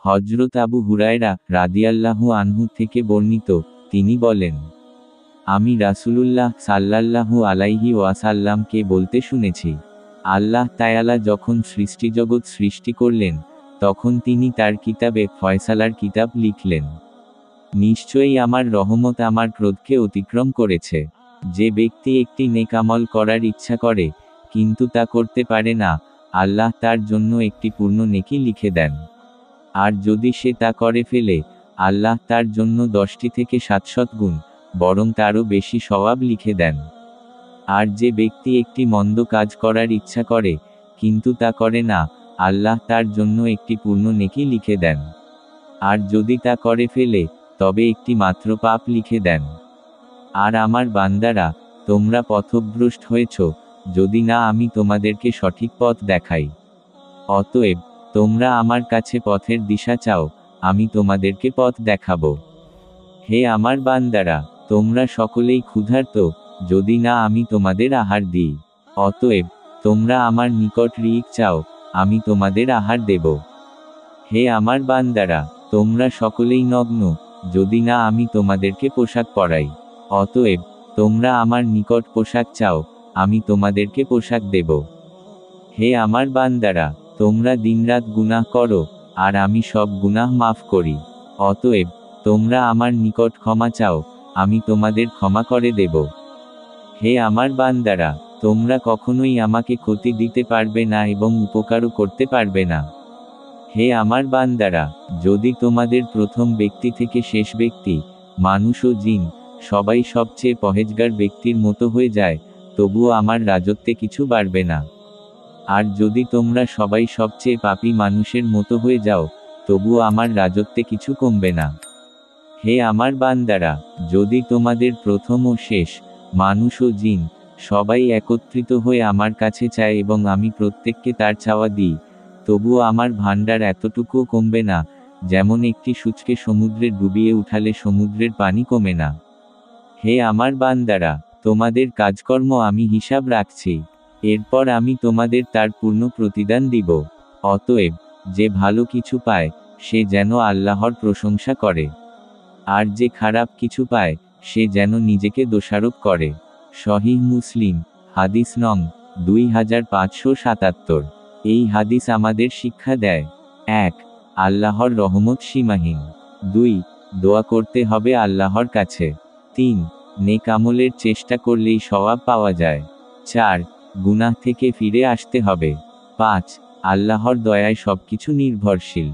হযরত আবু হুরায়রা রাদিয়াল্লাহু আনহু থেকে বর্ণিত, তিনি বলেন, আমি রাসূলুল্লাহ সাল্লাল্লাহু আলাইহি ওয়াসাল্লামকে বলতে শুনেছি, আল্লাহ তাআলা যখন সৃষ্টিজগৎ সৃষ্টি করলেন, তখন তিনি তার কিতাবে ফয়সালার কিতাব লিখলেন। নিশ্চয়ই আমার রহমত আমার ক্রোধকে অতিক্রম করেছে। যে ব্যক্তি একটি নেক আমল করার ইচ্ছা করে, কিন্তু তা করতে পারে না, আল্লাহ তার জন্য একটি পূর্ণ নেকি লিখে দেন। আর যদি সে তা করে ফেলে, আল্লাহ তার জন্য 10টি থেকে 700 গুণ, বরং তারও বেশি সওয়াব লিখে দেন। আর যে ব্যক্তি একটি মন্দ কাজ করার ইচ্ছা করে, কিন্তু তা করে না, আল্লাহ তার জন্য একটি পূর্ণ নেকি লিখে দেন। আর যদি তা করে ফেলে, তবে একটি মাত্র পাপ লিখে দেন। আর আমার বান্দারা, তোমরা পথভ্রষ্ট হয়েছ, যদি না আমি তোমাদেরকে সঠিক পথ দেখাই। অতএব, তোমরা আমার কাছে পথের দিশা চাও, আমি তোমাদেরকে পথ দেখাবো। হে আমার বান্দারা, তোমরা সকলেই ক্ষুধার্ত, যদি না আমি তোমাদের আহার দিই। অতএব, তোমরা আমার নিকট রিজিক চাও, আমি তোমাদের আহার দেব। হে আমার বান্দারা, তোমরা সকলেই নগ্ন, যদি না আমি তোমাদেরকে পোশাক পরাই। অতএব, তোমরা আমার নিকট পোশাক চাও, আমি তোমাদেরকে পোশাক দেব। হে আমার বান্দারা, তোমরা দিনরাত গুনাহ করো, আর আমি সব গুনাহ মাফ করি। অতএব, তোমরা আমার নিকট ক্ষমা চাও, আমি তোমাদের ক্ষমা করে দেব। হে আমার বান্দারা, তোমরা কখনোই আমাকে ক্ষতি দিতে পারবে না এবং উপকারও করতে পারবে না। হে আমার বান্দারা, যদি তোমাদের প্রথম ব্যক্তি থেকে শেষ ব্যক্তি, মানুষ ও জিন, সবাই সবচেয়ে পহেজগার ব্যক্তির মতো হয়ে যায়, তবুও আমার রাজত্বে কিছু বাড়বে না। আর যদি তোমরা সবাই সবচেয়ে পাপী মানুষের মতো হয়ে যাও, তবুও আমার রাজত্বে কিছু কমবে না। হে আমার বান্দারা, যদি তোমাদের প্রথম ও শেষ, মানুষ ও জিন, সবাই একত্রিত হয়ে আমার কাছে চায় এবং আমি প্রত্যেককে তার চাওয়া দিই, তবুও আমার ভাণ্ডার এতটুকুও কমবে না, যেমন একটি সূচকে সমুদ্রে ডুবিয়ে উঠালে সমুদ্রের পানি কমে না। হে আমার বান্দারা, তোমাদের কাজকর্ম আমি হিসাব রাখছি। এরপর আমি তোমাদের তার পূর্ণ প্রতিদান দিব। অতএব, যে ভালো কিছু পায়, সে যেন আল্লাহর প্রশংসা করে। আর যে খারাপ কিছু পায়, সে যেন নিজেকে দোষারোপ করে। সহিহ মুসলিম, হাদিস নং 2577। এই হাদিস আমাদের শিক্ষা দেয়: 1. আল্লাহর রহমত সীমাহীন। 2. দোয়া করতে হবে আল্লাহর কাছে। 3. নেক আমলের চেষ্টা করলেই সওয়াব পাওয়া যায়। 4. গুনাহ থেকে ফিরে আসতে হবে। 5. আল্লাহর দয়ায় সবকিছু নির্ভরশীল।